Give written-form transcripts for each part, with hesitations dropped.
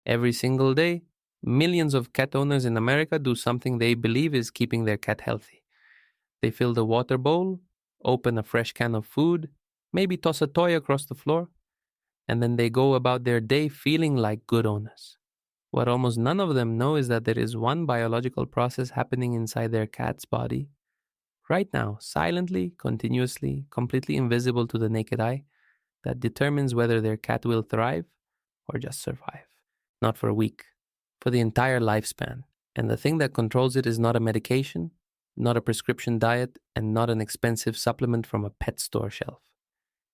Every single day, millions of cat owners in America do something they believe is keeping their cat healthy. They fill the water bowl, open a fresh can of food, maybe toss a toy across the floor, and then they go about their day feeling like good owners. What almost none of them know is that there is one biological process happening inside their cat's body right now, silently, continuously, completely invisible to the naked eye, that determines whether their cat will thrive or just survive. Not for a week, for the entire lifespan. And the thing that controls it is not a medication, not a prescription diet, and not an expensive supplement from a pet store shelf.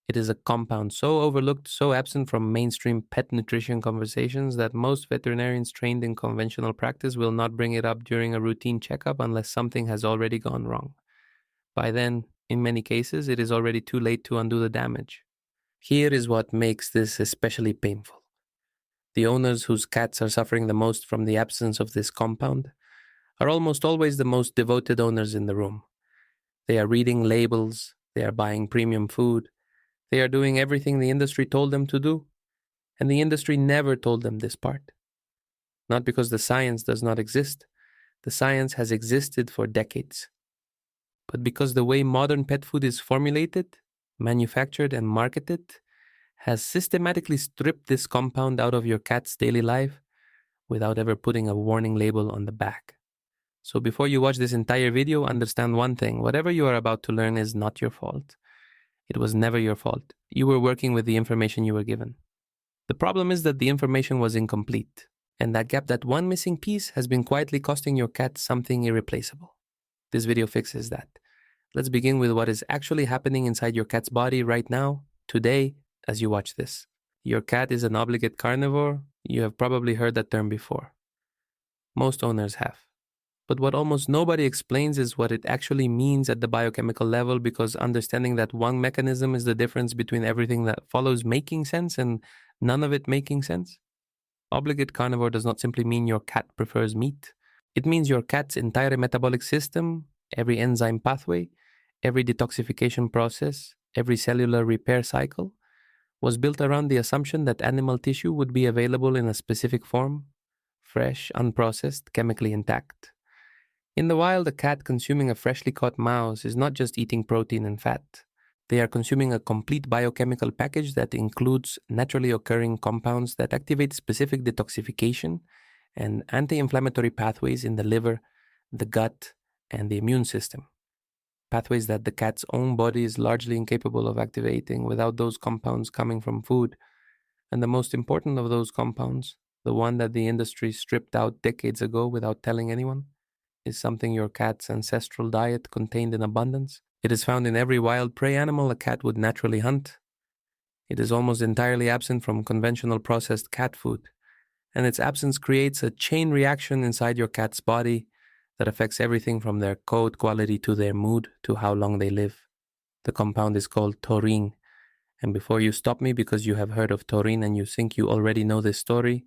It is a compound so overlooked, so absent from mainstream pet nutrition conversations that most veterinarians trained in conventional practice will not bring it up during a routine checkup unless something has already gone wrong. By then, in many cases, it is already too late to undo the damage. Here is what makes this especially painful. The owners whose cats are suffering the most from the absence of this compound are almost always the most devoted owners in the room. They are reading labels, they are buying premium food, they are doing everything the industry told them to do, and the industry never told them this part. Not because the science does not exist. The science has existed for decades. But because the way modern pet food is formulated, manufactured, and marketed has systematically stripped this compound out of your cat's daily life without ever putting a warning label on the back. So before you watch this entire video, understand one thing. Whatever you are about to learn is not your fault. It was never your fault. You were working with the information you were given. The problem is that the information was incomplete, and that gap, that one missing piece, has been quietly costing your cat something irreplaceable. This video fixes that. Let's begin with what is actually happening inside your cat's body right now, today, as you watch this. Your cat is an obligate carnivore. You have probably heard that term before. Most owners have. But what almost nobody explains is what it actually means at the biochemical level, because understanding that one mechanism is the difference between everything that follows making sense and none of it making sense. Obligate carnivore does not simply mean your cat prefers meat. It means your cat's entire metabolic system, every enzyme pathway, every detoxification process, every cellular repair cycle, was built around the assumption that animal tissue would be available in a specific form, fresh, unprocessed, chemically intact. In the wild, a cat consuming a freshly caught mouse is not just eating protein and fat. They are consuming a complete biochemical package that includes naturally occurring compounds that activate specific detoxification and anti-inflammatory pathways in the liver, the gut, and the immune system. Pathways that the cat's own body is largely incapable of activating without those compounds coming from food. And the most important of those compounds, the one that the industry stripped out decades ago without telling anyone, is something your cat's ancestral diet contained in abundance. It is found in every wild prey animal a cat would naturally hunt. It is almost entirely absent from conventional processed cat food, and its absence creates a chain reaction inside your cat's body that affects everything from their coat quality to their mood to how long they live. The compound is called taurine, and before you stop me because you have heard of taurine and you think you already know this story,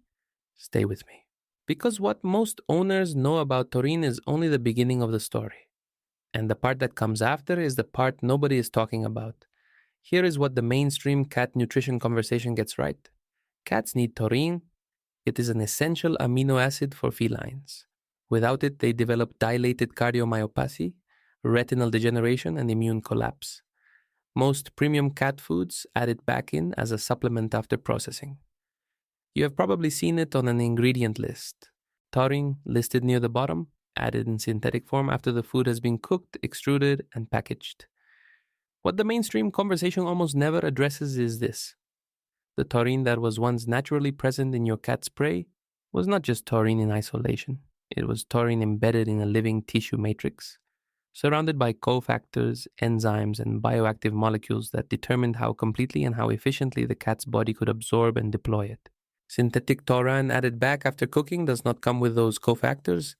stay with me. Because what most owners know about taurine is only the beginning of the story. And the part that comes after is the part nobody is talking about. Here is what the mainstream cat nutrition conversation gets right. Cats need taurine. It is an essential amino acid for felines. Without it, they develop dilated cardiomyopathy, retinal degeneration, and immune collapse. Most premium cat foods add it back in as a supplement after processing. You have probably seen it on an ingredient list. Taurine listed near the bottom, added in synthetic form after the food has been cooked, extruded, and packaged. What the mainstream conversation almost never addresses is this. The taurine that was once naturally present in your cat's prey was not just taurine in isolation. It was taurine embedded in a living tissue matrix, surrounded by cofactors, enzymes, and bioactive molecules that determined how completely and how efficiently the cat's body could absorb and deploy it. Synthetic taurine added back after cooking does not come with those cofactors.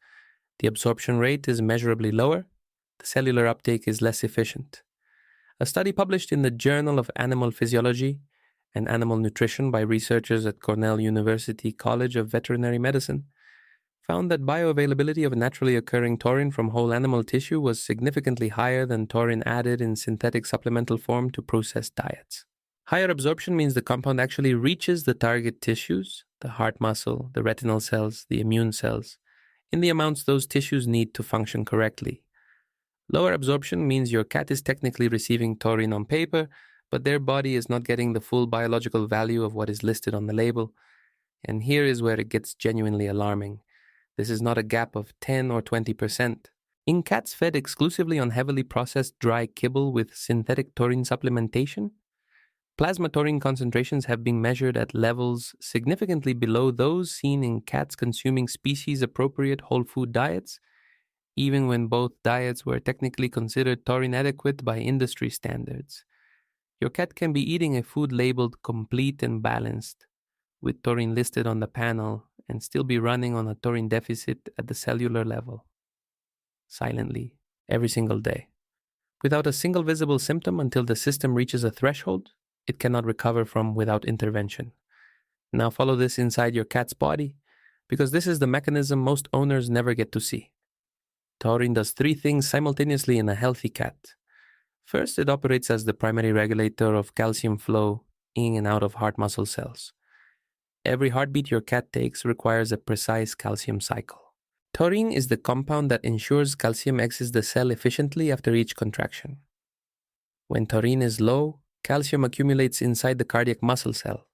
The absorption rate is measurably lower. The cellular uptake is less efficient. A study published in the Journal of Animal Physiology and Animal Nutrition by researchers at Cornell University College of Veterinary Medicine found that bioavailability of naturally occurring taurine from whole animal tissue was significantly higher than taurine added in synthetic supplemental form to processed diets. Higher absorption means the compound actually reaches the target tissues, the heart muscle, the retinal cells, the immune cells, in the amounts those tissues need to function correctly. Lower absorption means your cat is technically receiving taurine on paper, but their body is not getting the full biological value of what is listed on the label. And here is where it gets genuinely alarming. This is not a gap of 10 or 20%. In cats fed exclusively on heavily processed dry kibble with synthetic taurine supplementation, plasma taurine concentrations have been measured at levels significantly below those seen in cats consuming species-appropriate whole food diets, even when both diets were technically considered taurine adequate by industry standards. Your cat can be eating a food labeled complete and balanced, with taurine listed on the panel, and still be running on a taurine deficit at the cellular level, silently, every single day. Without a single visible symptom until the system reaches a threshold it cannot recover from without intervention. Now follow this inside your cat's body, because this is the mechanism most owners never get to see. Taurine does three things simultaneously in a healthy cat. First, it operates as the primary regulator of calcium flow in and out of heart muscle cells. Every heartbeat your cat takes requires a precise calcium cycle. Taurine is the compound that ensures calcium exits the cell efficiently after each contraction. When taurine is low, calcium accumulates inside the cardiac muscle cell.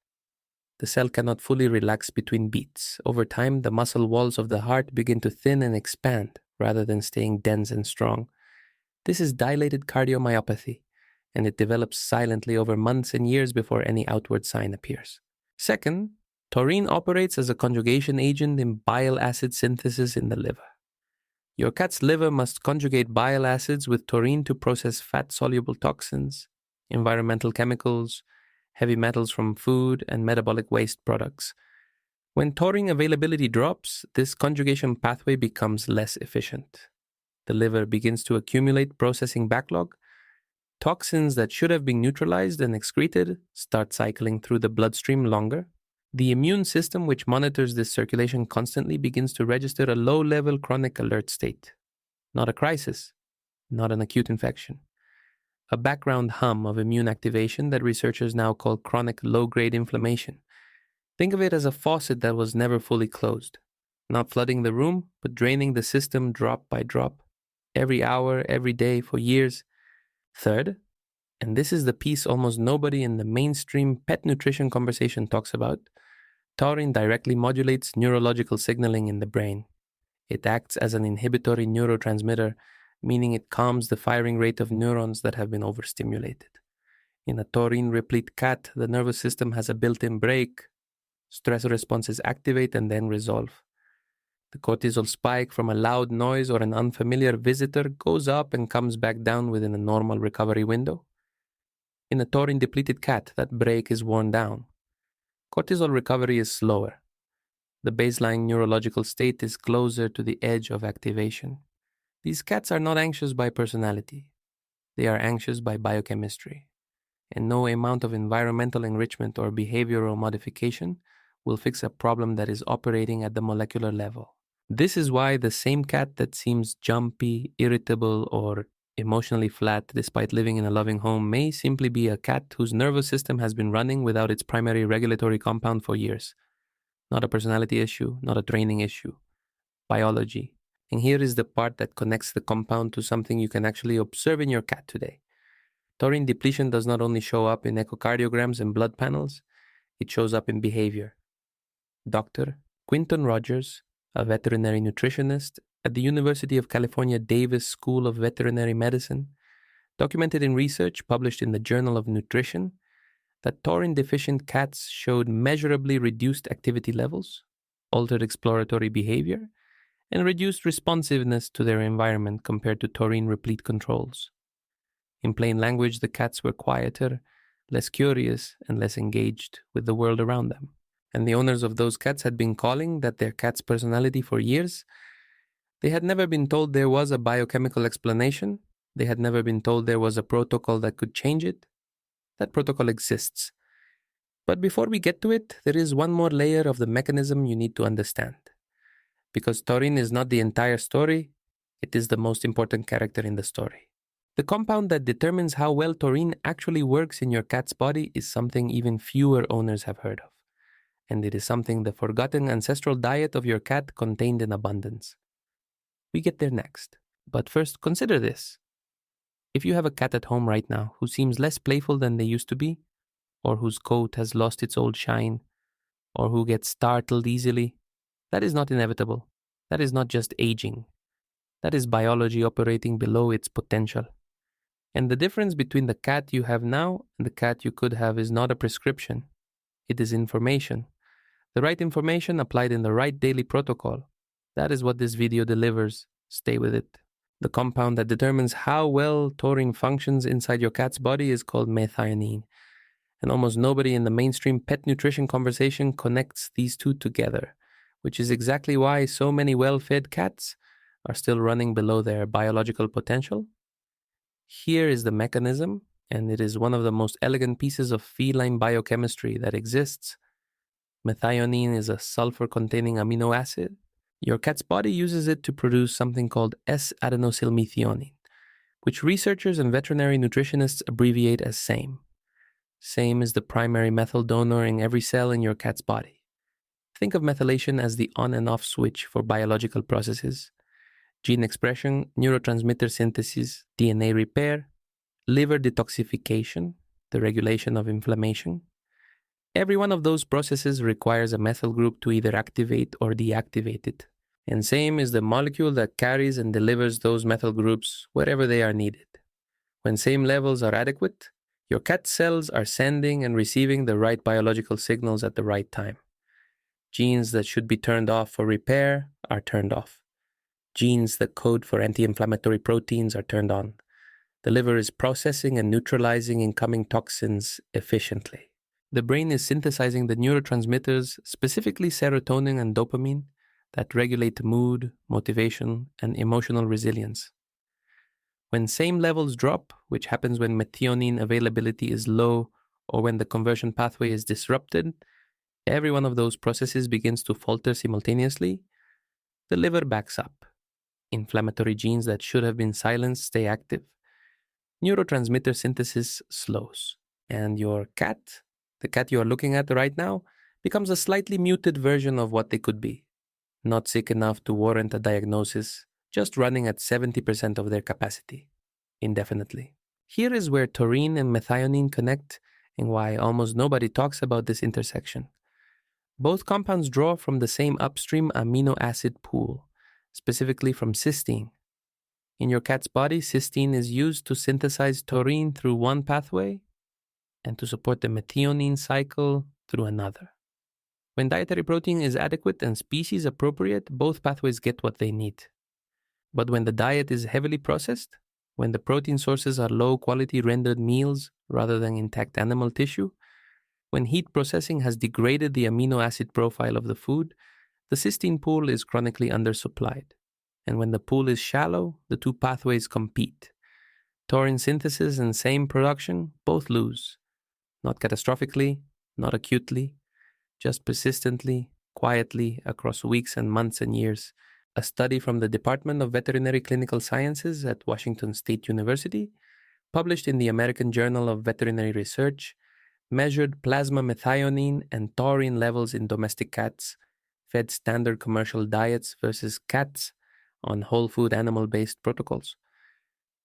The cell cannot fully relax between beats. Over time, the muscle walls of the heart begin to thin and expand rather than staying dense and strong. This is dilated cardiomyopathy, and it develops silently over months and years before any outward sign appears. Second, taurine operates as a conjugation agent in bile acid synthesis in the liver. Your cat's liver must conjugate bile acids with taurine to process fat-soluble toxins, environmental chemicals, heavy metals from food, and metabolic waste products. When taurine availability drops, this conjugation pathway becomes less efficient. The liver begins to accumulate processing backlog. Toxins that should have been neutralized and excreted start cycling through the bloodstream longer. The immune system, which monitors this circulation constantly, begins to register a low-level chronic alert state. Not a crisis, not an acute infection. A background hum of immune activation that researchers now call chronic low-grade inflammation. Think of it as a faucet that was never fully closed, not flooding the room, but draining the system drop by drop, every hour, every day, for years. Third, and this is the piece almost nobody in the mainstream pet nutrition conversation talks about, taurine directly modulates neurological signaling in the brain. It acts as an inhibitory neurotransmitter, meaning it calms the firing rate of neurons that have been overstimulated. In a taurine-replete cat, the nervous system has a built-in brake. Stress responses activate and then resolve. The cortisol spike from a loud noise or an unfamiliar visitor goes up and comes back down within a normal recovery window. In a taurine-depleted cat, that brake is worn down. Cortisol recovery is slower. The baseline neurological state is closer to the edge of activation. These cats are not anxious by personality. They are anxious by biochemistry. And no amount of environmental enrichment or behavioral modification will fix a problem that is operating at the molecular level. This is why the same cat that seems jumpy, irritable, or emotionally flat despite living in a loving home may simply be a cat whose nervous system has been running without its primary regulatory compound for years. Not a personality issue, not a training issue. Biology. And here is the part that connects the compound to something you can actually observe in your cat today. Taurine depletion does not only show up in echocardiograms and blood panels, it shows up in behavior. Dr. Quinton Rogers, a veterinary nutritionist at the University of California Davis School of Veterinary Medicine, documented in research published in the Journal of Nutrition that taurine-deficient cats showed measurably reduced activity levels, altered exploratory behavior, and reduced responsiveness to their environment compared to taurine-replete controls. In plain language, the cats were quieter, less curious, and less engaged with the world around them. And the owners of those cats had been calling that their cat's personality for years. They had never been told there was a biochemical explanation. They had never been told there was a protocol that could change it. That protocol exists. But before we get to it, there is one more layer of the mechanism you need to understand. Because taurine is not the entire story, it is the most important character in the story. The compound that determines how well taurine actually works in your cat's body is something even fewer owners have heard of. and it is something the forgotten ancestral diet of your cat contained in abundance. We get there next. But first, consider this. If you have a cat at home right now who seems less playful than they used to be, or whose coat has lost its old shine, or who gets startled easily, that is not inevitable. That is not just aging. That is biology operating below its potential. And the difference between the cat you have now and the cat you could have is not a prescription. It is information. The right information applied in the right daily protocol. That is what this video delivers. Stay with it. The compound that determines how well taurine functions inside your cat's body is called methionine. And almost nobody in the mainstream pet nutrition conversation connects these two together, which is exactly why so many well-fed cats are still running below their biological potential. Here is the mechanism, and it is one of the most elegant pieces of feline biochemistry that exists. Methionine is a sulfur-containing amino acid. Your cat's body uses it to produce something called S-adenosylmethionine, which researchers and veterinary nutritionists abbreviate as SAME. SAME is the primary methyl donor in every cell in your cat's body. Think of methylation as the on and off switch for biological processes: gene expression, neurotransmitter synthesis, DNA repair, liver detoxification, the regulation of inflammation. Every one of those processes requires a methyl group to either activate or deactivate it. And SAME is the molecule that carries and delivers those methyl groups wherever they are needed. When SAME levels are adequate, your cat's cells are sending and receiving the right biological signals at the right time. Genes that should be turned off for repair are turned off. Genes that code for anti-inflammatory proteins are turned on. The liver is processing and neutralizing incoming toxins efficiently. The brain is synthesizing the neurotransmitters, specifically serotonin and dopamine, that regulate mood, motivation, and emotional resilience. When SAME levels drop, which happens when methionine availability is low or when the conversion pathway is disrupted, every one of those processes begins to falter simultaneously. The liver backs up. Inflammatory genes that should have been silenced stay active. Neurotransmitter synthesis slows. And your cat, the cat you are looking at right now, becomes a slightly muted version of what they could be. Not sick enough to warrant a diagnosis, just running at 70% of their capacity, indefinitely. Here is where taurine and methionine connect and why almost nobody talks about this intersection. Both compounds draw from the same upstream amino acid pool, specifically from cysteine. In your cat's body, cysteine is used to synthesize taurine through one pathway and to support the methionine cycle through another. When dietary protein is adequate and species appropriate, both pathways get what they need. But when the diet is heavily processed, when the protein sources are low-quality rendered meals rather than intact animal tissue, when heat processing has degraded the amino acid profile of the food, the cysteine pool is chronically undersupplied. And when the pool is shallow, the two pathways compete. Taurine synthesis and SAME production both lose. Not catastrophically, not acutely, just persistently, quietly, across weeks and months and years. A study from the Department of Veterinary Clinical Sciences at Washington State University, published in the American Journal of Veterinary Research, measured plasma methionine and taurine levels in domestic cats, fed standard commercial diets versus cats on whole food animal-based protocols.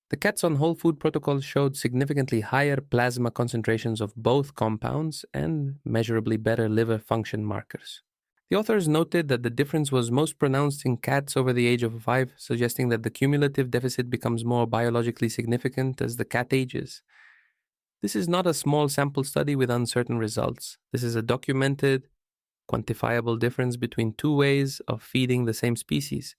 The cats on whole food protocols showed significantly higher plasma concentrations of both compounds and measurably better liver function markers. The authors noted that the difference was most pronounced in cats over the age of 5, suggesting that the cumulative deficit becomes more biologically significant as the cat ages. This is not a small sample study with uncertain results. This is a documented, quantifiable difference between two ways of feeding the same species.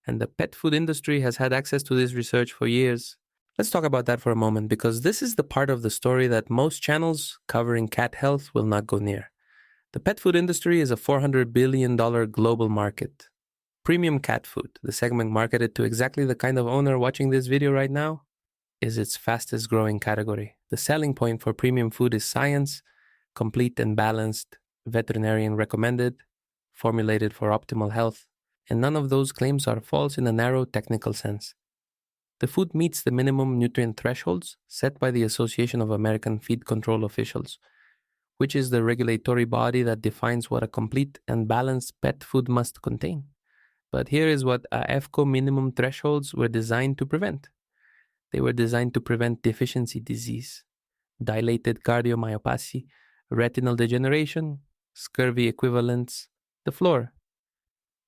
And the pet food industry has had access to this research for years. Let's talk about that for a moment, because this is the part of the story that most channels covering cat health will not go near. The pet food industry is a $400 billion global market. Premium cat food, the segment marketed to exactly the kind of owner watching this video right now, is its fastest growing category. The selling point for premium food is science, complete and balanced, veterinarian recommended, formulated for optimal health, and none of those claims are false in a narrow technical sense. The food meets the minimum nutrient thresholds set by the Association of American Feed Control Officials, which is the regulatory body that defines what a complete and balanced pet food must contain. But here is what AFCO minimum thresholds were designed to prevent. They were designed to prevent deficiency disease, dilated cardiomyopathy, retinal degeneration, scurvy equivalents, the floor.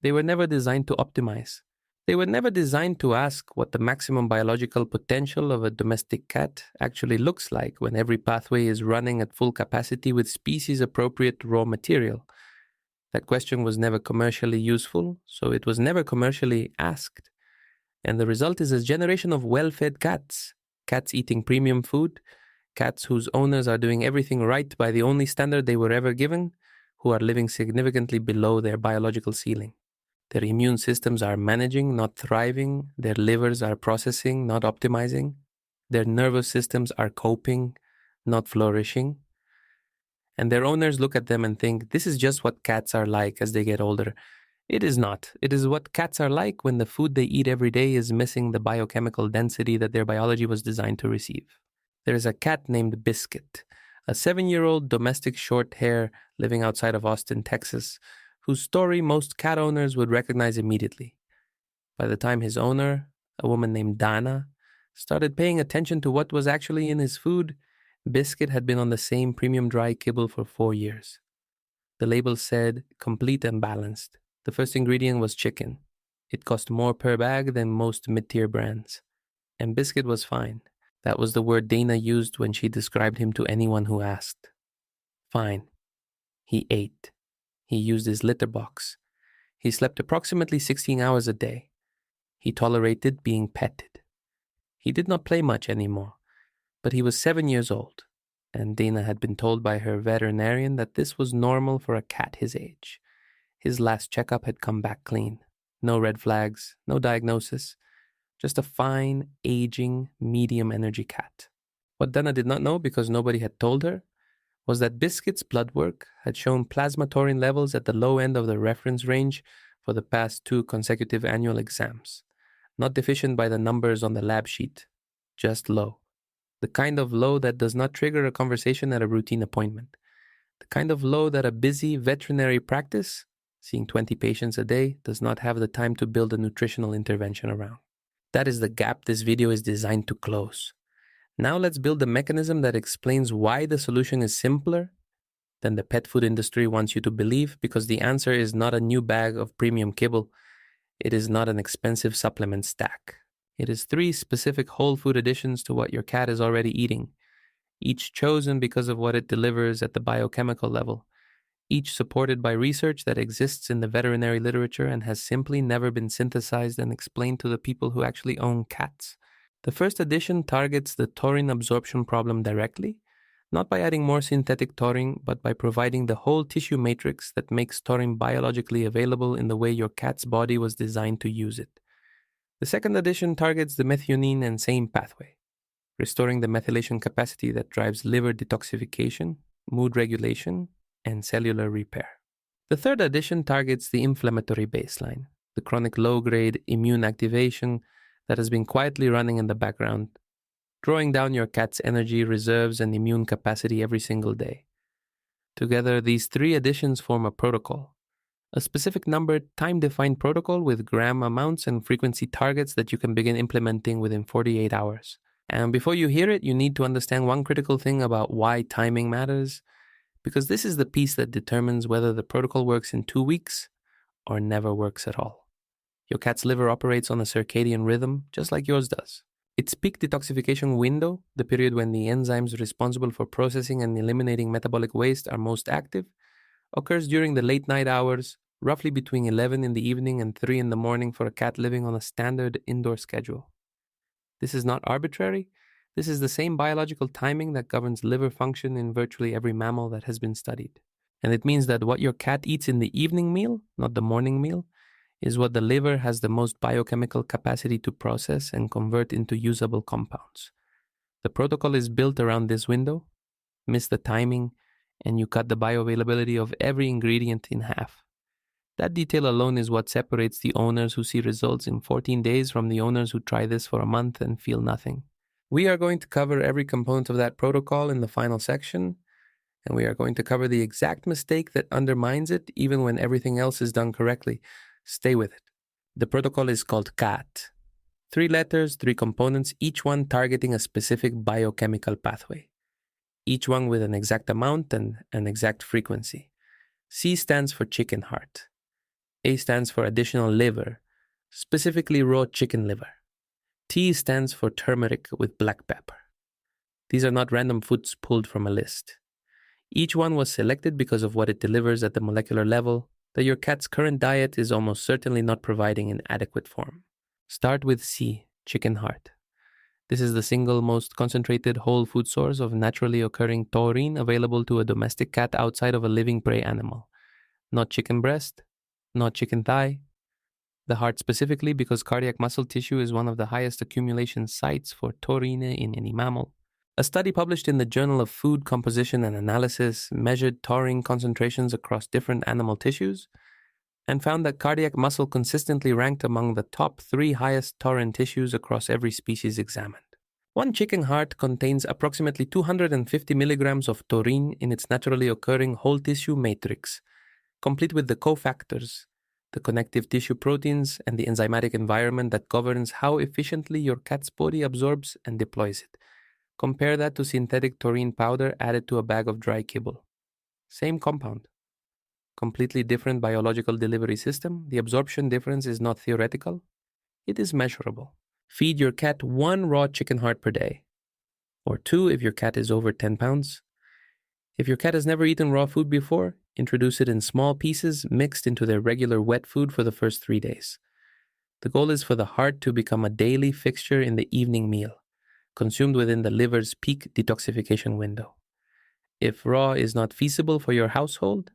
They were never designed to optimize. They were never designed to ask what the maximum biological potential of a domestic cat actually looks like when every pathway is running at full capacity with species-appropriate raw material. That question was never commercially useful, so it was never commercially asked. And the result is a generation of well-fed cats, cats eating premium food, cats whose owners are doing everything right by the only standard they were ever given, who are living significantly below their biological ceiling. Their immune systems are managing, not thriving. Their livers are processing, not optimizing. Their nervous systems are coping, not flourishing. And their owners look at them and think, this is just what cats are like as they get older. It is not. It is what cats are like when the food they eat every day is missing the biochemical density that their biology was designed to receive. There is a cat named Biscuit, a 7-year-old domestic short hair living outside of Austin, Texas, whose story most cat owners would recognize immediately. By the time his owner, a woman named Dana, started paying attention to what was actually in his food, Biscuit had been on the same premium dry kibble for 4 years. The label said, complete and balanced. The first ingredient was chicken. It cost more per bag than most mid-tier brands. And Biscuit was fine. That was the word Dana used when she described him to anyone who asked. Fine. He ate. He used his litter box. He slept approximately 16 hours a day. He tolerated being petted. He did not play much anymore, but he was 7 years old, and Dana had been told by her veterinarian that this was normal for a cat his age. His last checkup had come back clean. No red flags, no diagnosis, just a fine, aging, medium-energy cat. What Dana did not know, because nobody had told her, was that Biscuit's blood work had shown plasma taurine levels at the low end of the reference range for the past 2 consecutive annual exams. Not deficient by the numbers on the lab sheet, just low. The kind of low that does not trigger a conversation at a routine appointment. The kind of low that a busy veterinary practice, seeing 20 patients a day, does not have the time to build a nutritional intervention around. That is the gap this video is designed to close. Now let's build a mechanism that explains why the solution is simpler than the pet food industry wants you to believe, because the answer is not a new bag of premium kibble. It is not an expensive supplement stack. It is 3 specific whole food additions to what your cat is already eating, each chosen because of what it delivers at the biochemical level, each supported by research that exists in the veterinary literature and has simply never been synthesized and explained to the people who actually own cats. The first addition targets the taurine absorption problem directly, not by adding more synthetic taurine, but by providing the whole tissue matrix that makes taurine biologically available in the way your cat's body was designed to use it. The second addition targets the methionine and same pathway, restoring the methylation capacity that drives liver detoxification, mood regulation, and cellular repair. The third addition targets the inflammatory baseline, the chronic low-grade immune activation that has been quietly running in the background, drawing down your cat's energy reserves and immune capacity every single day. Together, these 3 additions form a protocol, a specific numbered, time-defined protocol with gram amounts and frequency targets that you can begin implementing within 48 hours. And before you hear it, you need to understand one critical thing about why timing matters, because this is the piece that determines whether the protocol works in 2 weeks or never works at all. Your cat's liver operates on a circadian rhythm, just like yours does. Its peak detoxification window, the period when the enzymes responsible for processing and eliminating metabolic waste are most active, occurs during the late night hours, roughly between 11 in the evening and 3 in the morning for a cat living on a standard indoor schedule. This is not arbitrary. This is the same biological timing that governs liver function in virtually every mammal that has been studied. And it means that what your cat eats in the evening meal, not the morning meal, is what the liver has the most biochemical capacity to process and convert into usable compounds. The protocol is built around this window. Miss the timing, and you cut the bioavailability of every ingredient in half. That detail alone is what separates the owners who see results in 14 days from the owners who try this for a month and feel nothing. We are going to cover every component of that protocol in the final section, And we are going to cover the exact mistake that undermines it even when everything else is done correctly. Stay with it. The protocol is called CAT. 3 letters, 3 components, each one targeting a specific biochemical pathway, each one with an exact amount and an exact frequency. C stands for chicken heart. A stands for additional liver, specifically raw chicken liver. T stands for turmeric with black pepper. These are not random foods pulled from a list. Each one was selected because of what it delivers at the molecular level that your cat's current diet is almost certainly not providing in adequate form. Start with C, chicken heart. This is the single most concentrated whole food source of naturally occurring taurine available to a domestic cat outside of a living prey animal. Not chicken breast, not chicken thigh. The heart specifically because cardiac muscle tissue is one of the highest accumulation sites for taurine in any mammal. A study published in the Journal of Food Composition and Analysis measured taurine concentrations across different animal tissues and found that cardiac muscle consistently ranked among the top 3 highest taurine tissues across every species examined. One chicken heart contains approximately 250 milligrams of taurine in its naturally occurring whole tissue matrix, complete with the cofactors, the connective tissue proteins, and the enzymatic environment that governs how efficiently your cat's body absorbs and deploys it. Compare that to synthetic taurine powder added to a bag of dry kibble. Same compound. Completely different biological delivery system. The absorption difference is not theoretical. It is measurable. Feed your cat 1 raw chicken heart per day, or 2 if your cat is over 10 pounds. If your cat has never eaten raw food before, introduce it in small pieces mixed into their regular wet food for the first 3 days. The goal is for the heart to become a daily fixture in the evening meal, consumed within the liver's peak detoxification window. If raw is not feasible for your household,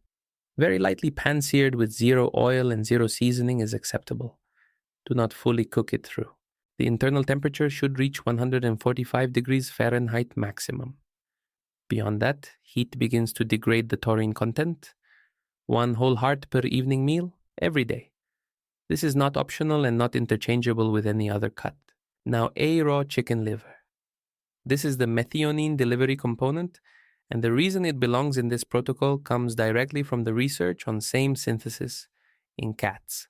very lightly pan-seared with 0 oil and 0 seasoning is acceptable. Do not fully cook it through. The internal temperature should reach 145 degrees Fahrenheit maximum. Beyond that, heat begins to degrade the taurine content. 1 whole heart per evening meal, every day. This is not optional and not interchangeable with any other cut. Now, A raw chicken liver. This is the methionine delivery component, and the reason it belongs in this protocol comes directly from the research on same synthesis in cats.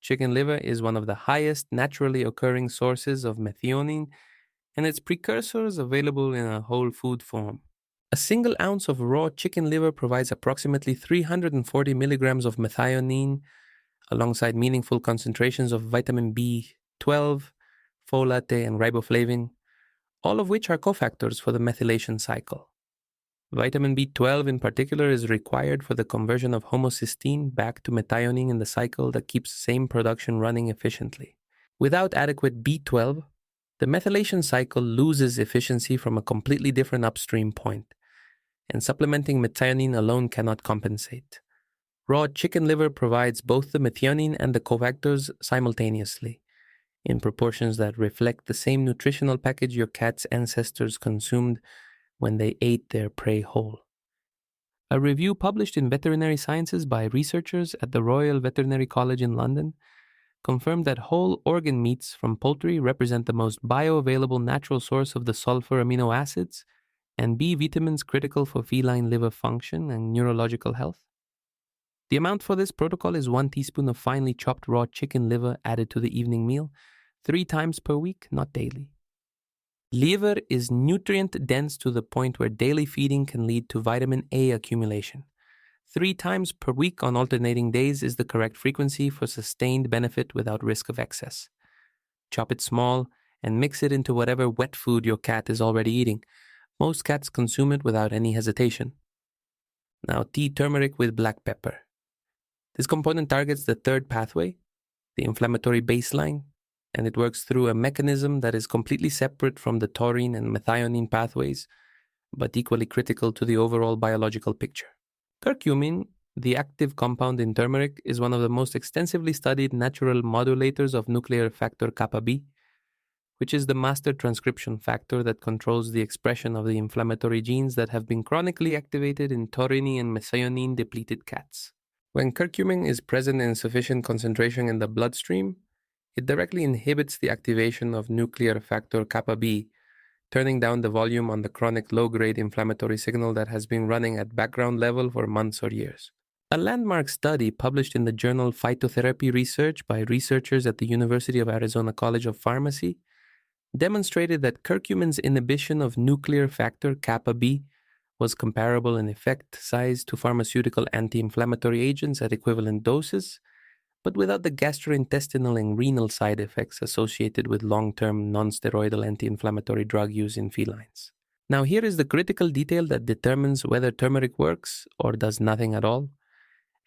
Chicken liver is one of the highest naturally occurring sources of methionine, and its precursors available in a whole food form. A single ounce of raw chicken liver provides approximately 340 milligrams of methionine, alongside meaningful concentrations of vitamin B12, folate, and riboflavin, all of which are cofactors for the methylation cycle. Vitamin B12 in particular is required for the conversion of homocysteine back to methionine in the cycle that keeps same production running efficiently. Without adequate B12, the methylation cycle loses efficiency from a completely different upstream point, and supplementing methionine alone cannot compensate. Raw chicken liver provides both the methionine and the cofactors simultaneously, in proportions that reflect the same nutritional package your cat's ancestors consumed when they ate their prey whole. A review published in Veterinary Sciences by researchers at the Royal Veterinary College in London confirmed that whole organ meats from poultry represent the most bioavailable natural source of the sulfur amino acids and B vitamins critical for feline liver function and neurological health. The amount for this protocol is 1 teaspoon of finely chopped raw chicken liver added to the evening meal, 3 times per week, not daily. Liver is nutrient dense to the point where daily feeding can lead to vitamin A accumulation. 3 times per week on alternating days is the correct frequency for sustained benefit without risk of excess. Chop it small and mix it into whatever wet food your cat is already eating. Most cats consume it without any hesitation. Now, tea turmeric with black pepper. This component targets the 3rd pathway, the inflammatory baseline, and it works through a mechanism that is completely separate from the taurine and methionine pathways, but equally critical to the overall biological picture. Curcumin, the active compound in turmeric, is one of the most extensively studied natural modulators of nuclear factor kappa B, which is the master transcription factor that controls the expression of the inflammatory genes that have been chronically activated in taurine and methionine depleted cats. When curcumin is present in sufficient concentration in the bloodstream, it directly inhibits the activation of nuclear factor kappa B, turning down the volume on the chronic low-grade inflammatory signal that has been running at background level for months or years. A landmark study published in the journal Phytotherapy Research by researchers at the University of Arizona College of Pharmacy demonstrated that curcumin's inhibition of nuclear factor kappa B was comparable in effect size to pharmaceutical anti-inflammatory agents at equivalent doses, but without the gastrointestinal and renal side effects associated with long-term non-steroidal anti-inflammatory drug use in felines. Now here is the critical detail that determines whether turmeric works or does nothing at all.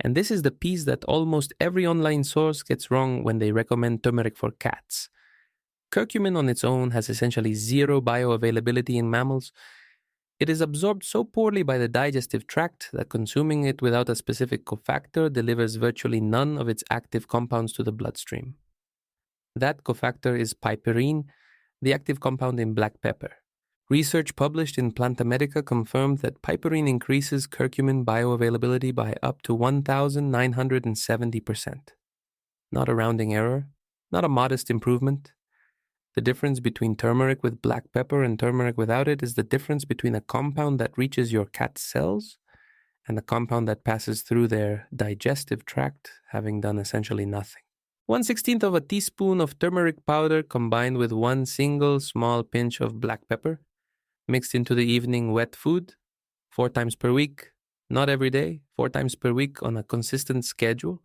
And this is the piece that almost every online source gets wrong when they recommend turmeric for cats. Curcumin on its own has essentially zero bioavailability in mammals. It is absorbed so poorly by the digestive tract that consuming it without a specific cofactor delivers virtually none of its active compounds to the bloodstream. That cofactor is piperine, the active compound in black pepper. Research published in Planta Medica confirmed that piperine increases curcumin bioavailability by up to 1,970%. Not a rounding error, not a modest improvement. The difference between turmeric with black pepper and turmeric without it is the difference between a compound that reaches your cat's cells and a compound that passes through their digestive tract, having done essentially nothing. 1/16 of a teaspoon of turmeric powder combined with one single small pinch of black pepper, mixed into the evening wet food, 4 times per week, not every day, 4 times per week on a consistent schedule.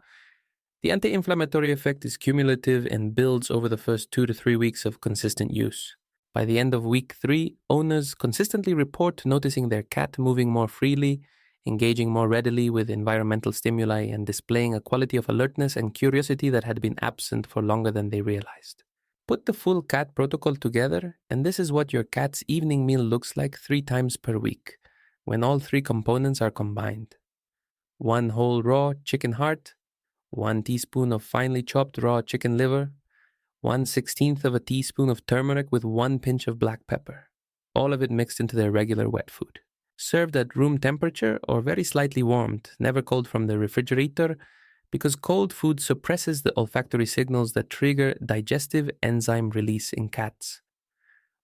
The anti-inflammatory effect is cumulative and builds over the first 2 to 3 weeks of consistent use. By the end of week 3, owners consistently report noticing their cat moving more freely, engaging more readily with environmental stimuli, and displaying a quality of alertness and curiosity that had been absent for longer than they realized. Put the full cat protocol together, and this is what your cat's evening meal looks like 3 times per week, when all 3 components are combined. 1 whole raw chicken heart, 1 teaspoon of finely chopped raw chicken liver, 1/16 of a teaspoon of turmeric with 1 pinch of black pepper, all of it mixed into their regular wet food. Served at room temperature or very slightly warmed, never cold from the refrigerator, because cold food suppresses the olfactory signals that trigger digestive enzyme release in cats.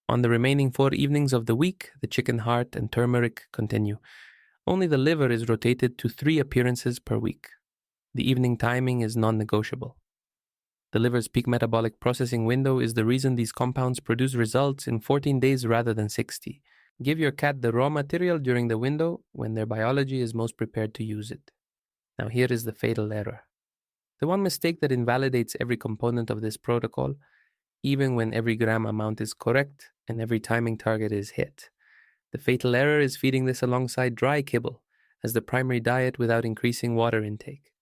On the remaining 4 evenings of the week, the chicken heart and turmeric continue. Only the liver is rotated to 3 appearances per week. The evening timing is non-negotiable. The liver's peak metabolic processing window is the reason these compounds produce results in 14 days rather than 60. Give your cat the raw material during the window when their biology is most prepared to use it. Now here is the fatal error. The one mistake that invalidates every component of this protocol, even when every gram amount is correct and every timing target is hit. The fatal error is feeding this alongside dry kibble as the primary diet without increasing water intake.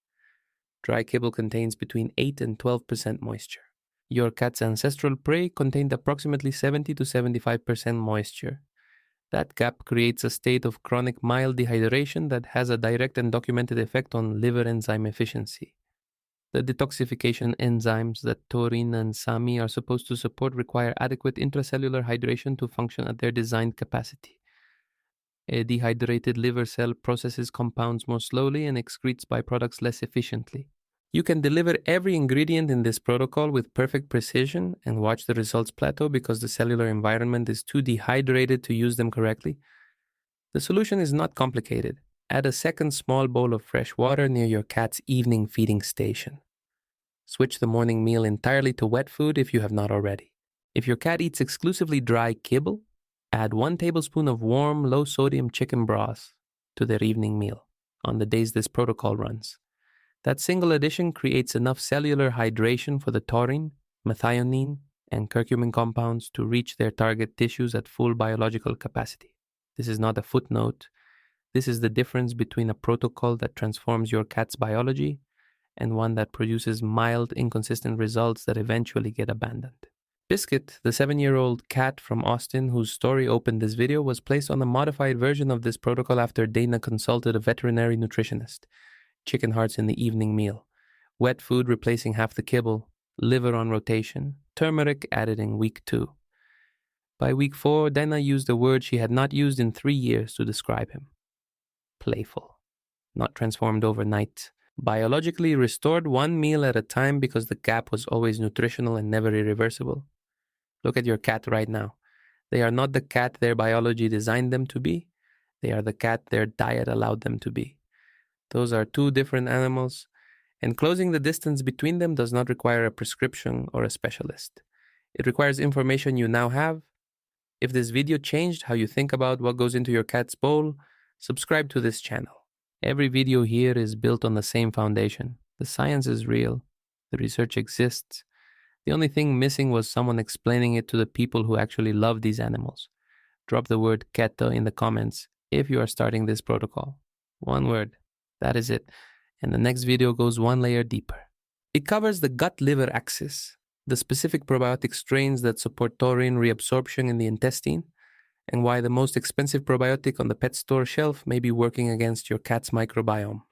Dry kibble contains between 8 and 12% moisture. Your cat's ancestral prey contained approximately 70 to 75% moisture. That gap creates a state of chronic mild dehydration that has a direct and documented effect on liver enzyme efficiency. The detoxification enzymes that taurine and SAMI are supposed to support require adequate intracellular hydration to function at their designed capacity. A dehydrated liver cell processes compounds more slowly and excretes byproducts less efficiently. You can deliver every ingredient in this protocol with perfect precision and watch the results plateau because the cellular environment is too dehydrated to use them correctly. The solution is not complicated. Add a second small bowl of fresh water near your cat's evening feeding station. Switch the morning meal entirely to wet food if you have not already. If your cat eats exclusively dry kibble, add 1 tablespoon of warm, low-sodium chicken broth to their evening meal on the days this protocol runs. That single addition creates enough cellular hydration for the taurine, methionine, and curcumin compounds to reach their target tissues at full biological capacity. This is not a footnote. This is the difference between a protocol that transforms your cat's biology and one that produces mild, inconsistent results that eventually get abandoned. Biscuit, the 7-year-old cat from Austin whose story opened this video, was placed on a modified version of this protocol after Dana consulted a veterinary nutritionist. Chicken hearts in the evening meal, wet food replacing half the kibble, liver on rotation, turmeric added in week 2. By week 4, Dana used a word she had not used in 3 years to describe him. Playful. Not transformed overnight. Biologically restored 1 meal at a time because the gap was always nutritional and never irreversible. Look at your cat right now. They are not the cat their biology designed them to be. They are the cat their diet allowed them to be. Those are two different animals, and closing the distance between them does not require a prescription or a specialist. It requires information you now have. If this video changed how you think about what goes into your cat's bowl, subscribe to this channel. Every video here is built on the same foundation. The science is real. The research exists. The only thing missing was someone explaining it to the people who actually love these animals. Drop the word keto in the comments if you are starting this protocol. One word. That is it. And the next video goes one layer deeper. It covers the gut-liver axis, the specific probiotic strains that support taurine reabsorption in the intestine, and why the most expensive probiotic on the pet store shelf may be working against your cat's microbiome.